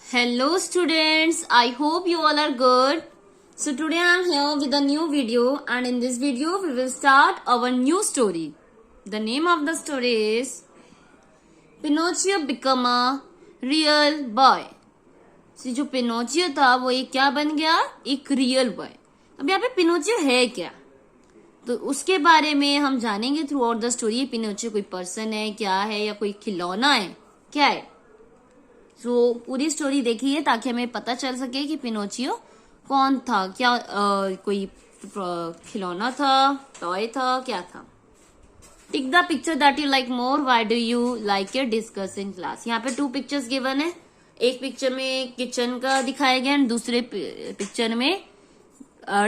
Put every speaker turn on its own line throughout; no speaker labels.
Hello students, I hope you all are good. So today I am here with a new video, and in this video we will start our new story. The name of the story is Pinocchio Become a Real Boy. So जो Pinocchio था वो एक क्या बन गया, एक real boy. अब यहाँ पे पिनोचियो है क्या, तो उसके बारे में हम जानेंगे through out the story. Pinocchio कोई पर्सन है, क्या है, या कोई खिलौना है, क्या है. तो पूरी स्टोरी देखिए ताकि हमें पता चल सके कि पिनोचियो कौन था, क्या कोई खिलौना था, टॉय था, क्या था. Tick the picture that you like more. Why do you like it, discuss in class. यहाँ पे 2 पिक्चर्स गिवन है. एक पिक्चर में किचन का दिखाया गया एंड दूसरे पिक्चर में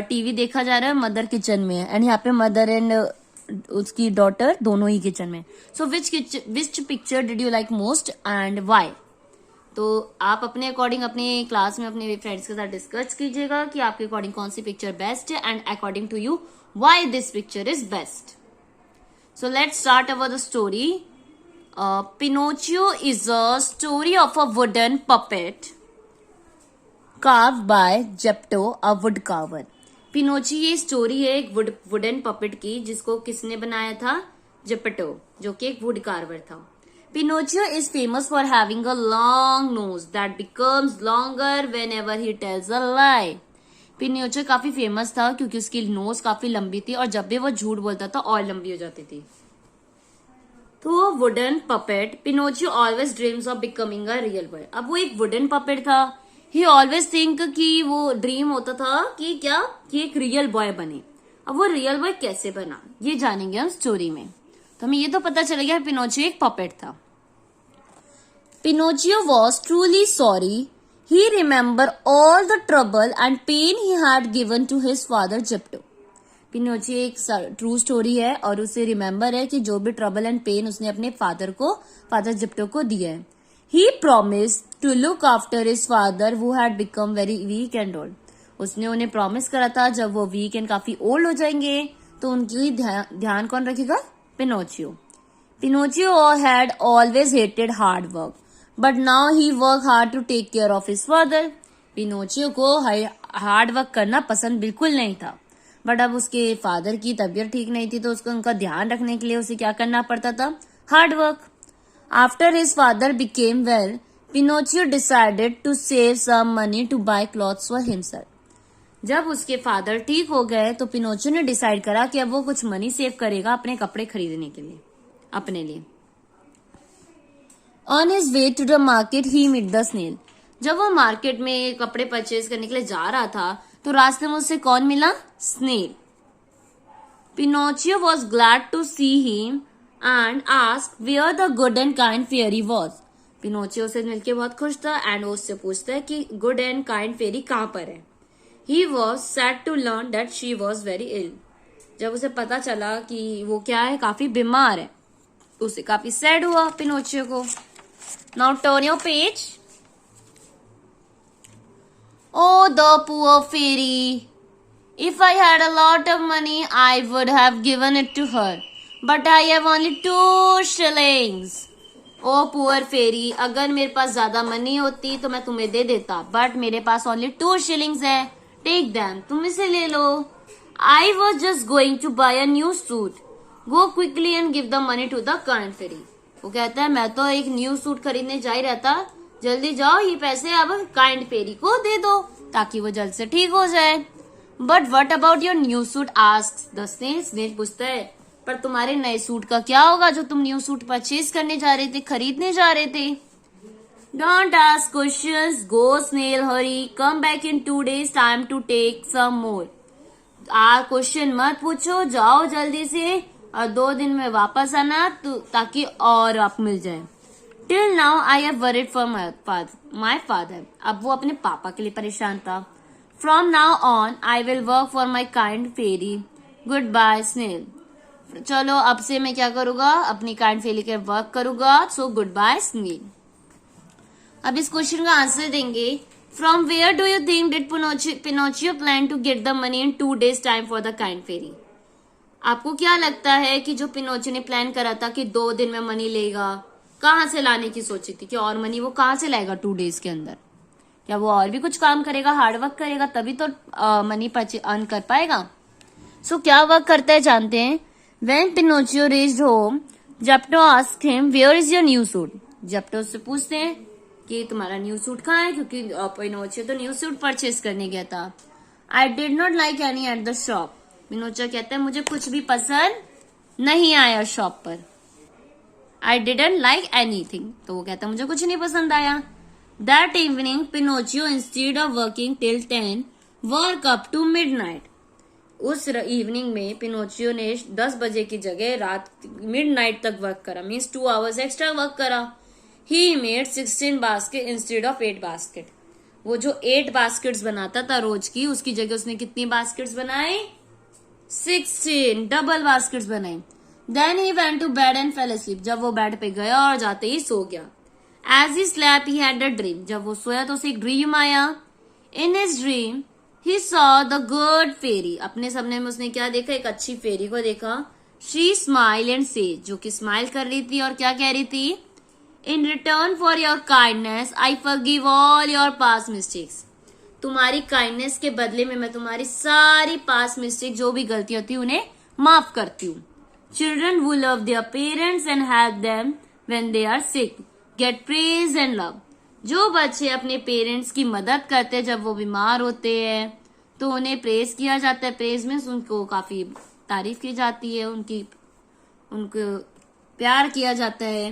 टीवी देखा जा रहा है. मदर किचन में है एंड यहाँ पे मदर एंड उसकी डॉटर दोनों ही किचन में. So which picture did you like most and why. तो आप अपने अकॉर्डिंग अपने क्लास में अपने फ्रेंड्स के साथ डिस्कस कीजिएगा कि आपके अकॉर्डिंग कौन सी पिक्चर बेस्ट है and according to you why this picture is best. So let's start over the story. Pinocchio is a story of a wooden puppet carved by Geppetto, a woodcarver. Pinocchio ये story है एक wooden puppet की जिसको किसने बनाया था, Geppetto, जो कि एक वुड कार्वर था. Pinocchio is famous for having a long nose that becomes longer whenever he tells a lie. Pinocchio काफी फेमस था क्योंकि उसकी नोज काफी लंबी थी और जब भी वो झूठ बोलता था और लंबी हो जाती थी. तो wooden puppet Pinocchio always dreams of becoming a real boy. अब वो एक वुडन पपेट था. ही ऑलवेज थिंक कि वो ड्रीम होता था कि क्या, कि एक रियल बॉय बने. अब वो रियल बॉय कैसे बना ये जानेंगे हम स्टोरी में. तो हमें ये तो पता चल गया पिनोचियो एक पपेट था. Pinocchio was truly sorry. He remembered all the trouble and pain he had given to his father Geppetto. Pinocchio एक ट्रू स्टोरी है और उसे रिमेम्बर है कि जो भी ट्रबल एंड पेन उसने अपने फादर जिप्टो को दिया है. He promised to look after his father who had become very weak and old. उसने उन्हें प्रॉमिस करा था जब वो वीक एंड काफी ओल्ड हो जाएंगे तो उनकी ध्यान कौन रखेगा, Pinocchio. Pinocchio had always hated hard work. But now he work hard to take care of his father. Pinocchio को हार्ड वर्क करना पसंद बिल्कुल नहीं था. बट अब उसके फादर की तबीयत ठीक नहीं थी तो उसको उनका ध्यान रखने के लिए उसे क्या करना पड़ता था, hard work. After his father became well, Pinocchio decided to save some money to buy clothes for himself. जब उसके फादर ठीक हो गए तो पिनोचियो ने डिसाइड करा कि अब वो कुछ मनी सेव करेगा अपने कपड़े खरीदने के लिए, अपने लिए. On his way to the market, he met the snail. जब वो मार्केट में कपड़े परचेज करने के लिए जा रहा था तो रास्ते में उससे कौन मिला, snail. Pinocchio was glad to see him and asked where the good and kind fairy was. Pinocchio से मिलके बहुत खुश था एंड वो उससे पूछता है कि गुड एंड काइंड फेरी कहाँ पर है. He was sad to learn that she was very ill. जब उसे पता चला कि वो क्या है, काफी बीमार है, उसे काफी सैड हुआ पिनोचियो को. Now turn your page. Oh, the poor fairy. If I had a lot of money, I would have given it to her. But I have only 2 shillings. Oh, poor fairy. अगर मेरे पास ज्यादा money होती तो मैं तुम्हें दे देता. But मेरे पास only 2 shillings है. Take them. तुम इसे ले लो. I was just going to buy a new suit. Go quickly and give the money to the kind fairy. वो कहता है मैं तो एक न्यू सूट खरीदने जा ही रहता, जल्दी जाओ ये पैसे अब काइंड फेरी को दे दो ताकि वो जल्द से ठीक हो जाए. But what about your new suit, asks the snail. Snail पूछता है पर तुम्हारे नए सूट का क्या होगा जो तुम न्यू सूट परचेज करने जा रहे थे, खरीदने जा रहे थे. Don't ask questions, go snail, hurry, come back in 2 days time to take some more. Question मत पूछो, जाओ जल्दी से और 2 दिन में वापस आना ताकि और आप मिल जाए. Till now I have worried for my father. अब वो अपने पापा के लिए परेशान था. From now on I will work for my kind fairy. Goodbye snail. चलो अब से मैं क्या करूंगा, अपनी काइंड फेरी के वर्क करूंगा. So goodbye snail. अब इस क्वेश्चन का आंसर देंगे. From where do you think did Pinocchio plan to get the money in 2 days time for the kind fairy. आपको क्या लगता है कि जो पिनोचियो ने प्लान करा था कि 2 दिन में मनी लेगा, कहाँ से लाने की सोची थी कि और मनी वो कहाँ से लाएगा 2 days के अंदर. क्या वो और भी कुछ काम करेगा, हार्ड वर्क करेगा, तभी तो मनी अर्न कर पाएगा। सो क्या वर्क करता है जानते हैं। When Pinocchio reached home, Geppetto asked him, "Where is your new suit?" Geppetto से पूछते हैं कि तुम्हारा न्यू सूट कहाँ है, क्योंकि पिनोचियो तो न्यू सूट परचेज करने गया था। I did not like any at the shop. Pinocchio कहता है मुझे कुछ भी पसंद नहीं आया शॉप पर। I didn't like anything. तो वो कहता है मुझे कुछ नहीं पसंद आया। That evening, Pinocchio instead of working till 10, work up to midnight. उस इवनिंग में पिनोचियो ने 10 बजे की जगह रात मिडनाइट तक वर्क करा, मीन्स 2 आवर्स एक्स्ट्रा वर्क करा। He made 16 basket instead of 8 basket. वो जो 8 बास्केट्स बनाता था रोज की, उसकी जगह उसने कितनी बास्केट्स बनाई? 16 डबल बास्केट्स बनाई। Then he went to bed and fell asleep। जब वो बेड पे गया और जाते ही सो गया। As he slept he had a dream. जब वो सोया तो उसे एक ड्रीम आया। In his dream He saw the good fairy. अपने सपने में उसने क्या देखा? एक अच्छी फेरी को देखा। She smiled and said, जो कि स्माइल कर रही थी और क्या कह रही थी? In return for your kindness, I forgive all your past mistakes. तुम्हारी काइंडनेस के बदले में मैं तुम्हारी सारी पास्ट मिस्टेक, जो भी गलती होती है, उन्हें माफ करती हूँ। Children who love their parents and help them when they are sick get praise and love. जो बच्चे अपने पेरेंट्स की मदद करते हैं जब वो बीमार होते हैं, तो उन्हें प्रेज किया जाता है। प्रेज में उनको काफी तारीफ की जाती है, उनको प्यार किया जाता है।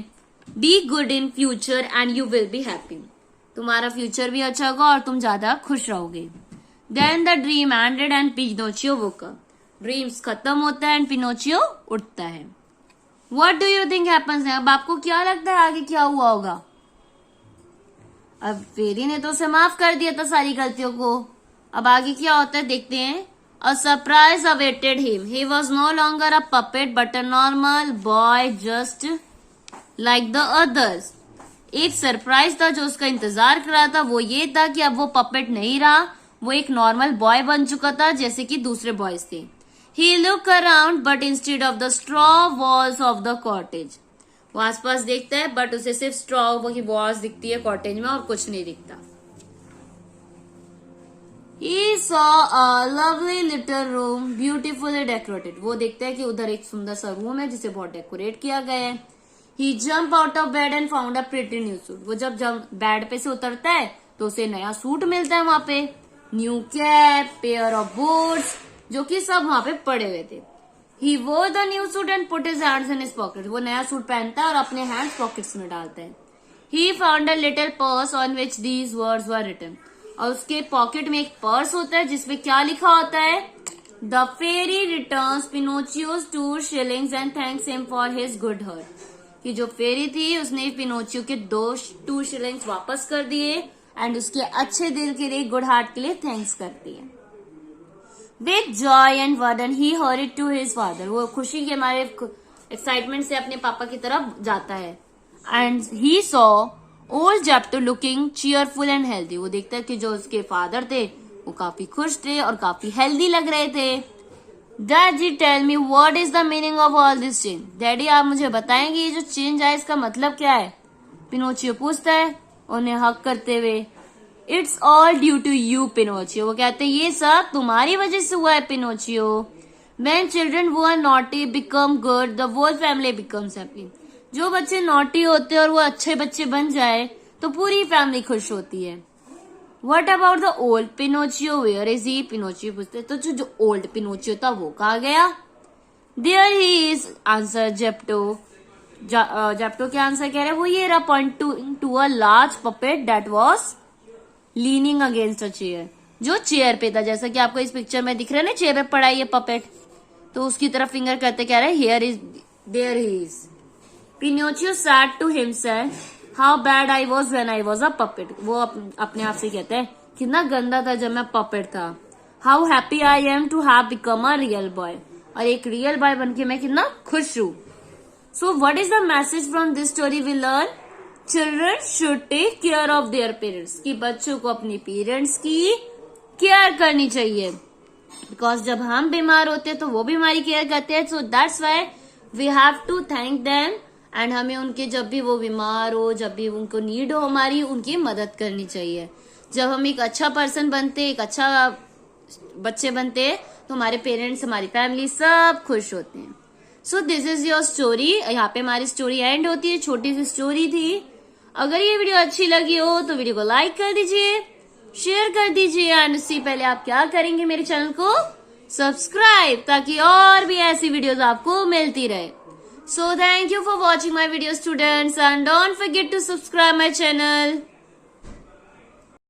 Be good in future and you will be happy. तुम्हारा फ्यूचर भी अच्छा होगा और तुम ज्यादा खुश रहोगे। Then the dream ended and Pinocchio woke up. Dreams खत्म होता है एंड पिनोचियो उठता है। What do you think happens? अब आपको क्या लगता है आगे क्या हुआ होगा? अब फेरी ने तो उसे माफ कर दिया था सारी गलतियों को। अब आगे क्या होता है देखते हैं। A surprise awaited him. He was no longer a puppet but a normal boy just like the others. एक सरप्राइज था जो उसका इंतजार कर रहा था, वो ये था कि अब वो पपेट नहीं रहा, वो एक नॉर्मल बॉय बन चुका था जैसे कि दूसरे बॉयज थे। He look around but instead of the straw walls of the cottage. वो आसपास देखता है बट उसे सिर्फ स्ट्रॉ की वॉल्स दिखती है कॉटेज में और कुछ नहीं दिखता। He saw a lovely little room beautifully decorated. वो देखता है कि उधर एक सुंदर सा रूम है जिसे बहुत डेकोरेट किया गया है। He jumped out of bed and found a pretty new suit. वो जब बेड पे से उतरता है तो उसे नया सूट मिलता है वहां पे। New cap, pair of boots, जो कि सब वहां पे पड़े हुए थे। He wore the new suit and put his hands in his pocket. वो नया सूट पहनता है और अपने हैंड्स पॉकेट्स में डालता है। He found a little purse on which these words were written. और उसके पॉकेट में एक पर्स होता है जिसमें क्या लिखा होता है? The fairy returns Pinocchio's 2 shillings and thanks him for his good heart. कि जो फेरी थी उसने पिनोचियो के 2 शिलिंग्स वापस कर दिए एंड उसके अच्छे दिल के लिए, गुड हार्ट के लिए थैंक्स करती है। With joy and wonder he hurried to his father. वो खुशी के मारे एक्साइटमेंट से अपने पापा की तरफ जाता है। And he saw old Geppetto looking cheerful and healthy. वो देखता है कि जो उसके फादर थे वो काफी खुश थे और काफी हेल्दी लग रहे थे। Daddy tell me what is the meaning of all this change? Daddy आप मुझे बताएंगे ये जो चेंज आया इसका मतलब क्या है? पिनोचियो पूछता है उन्हें हक करते हुए। It's all due to you, Pinocchio. वो कहते हैं ये सब तुम्हारी वजह से हुआ है Pinocchio. When children who are naughty become good, the whole family becomes happy. जो बच्चे नॉटी होते हैं और वो अच्छे बच्चे बन जाए तो पूरी फैमिली खुश होती है। What about the old Pinocchio? Where is he? Pinocchio पूछते तो जो ओल्ड पिनोचियो था वो कहाँ गया? There he is, answer Geppetto. Geppetto क्या आंसर कह रहे हैं? वो ये रहा, point to a large puppet that was leaning against a chair, जो चेयर पे था। जैसा कि आपको इस पिक्चर में दिख रहा है ना, चेयर पे पड़ा है ये पपेट, तो उसकी तरफ फिंगर करते कह रहे हैं here is, there he is. Pinocchio said to himself how bad I was when I was a puppet. वो अपने आप से कहते हैं कितना गंदा था जब मैं पपेट था। How happy I am to have become a real boy, और एक रियल बॉय बनके मैं कितना खुश हूँ। So what is the message from this story we learn? Children should take care of their parents, कि बच्चों को अपने पेरेंट्स की केयर करनी चाहिए, बिकॉज जब हम बीमार होते हैं तो वो भी हमारी केयर करते हैं। So that's why we have to thank them and हमें उनके जब भी वो बीमार हो, जब भी उनको नीड हो हमारी, उनकी मदद करनी चाहिए। जब हम एक अच्छा पर्सन बनते, एक अच्छा बच्चे बनते, तो हमारे पेरेंट्स, हमारी फैमिली सब खुश होते हैं। So this is your story. यहाँ पे हमारी स्टोरी एंड होती है, छोटी सी स्टोरी थी। अगर ये वीडियो अच्छी लगी हो तो वीडियो को लाइक कर दीजिए, शेयर कर दीजिए, एंड उससे पहले आप क्या करेंगे, मेरे चैनल को सब्सक्राइब, ताकि और भी ऐसी वीडियोस आपको मिलती रहे। So thank you for watching my video students, and don't forget to subscribe my channel.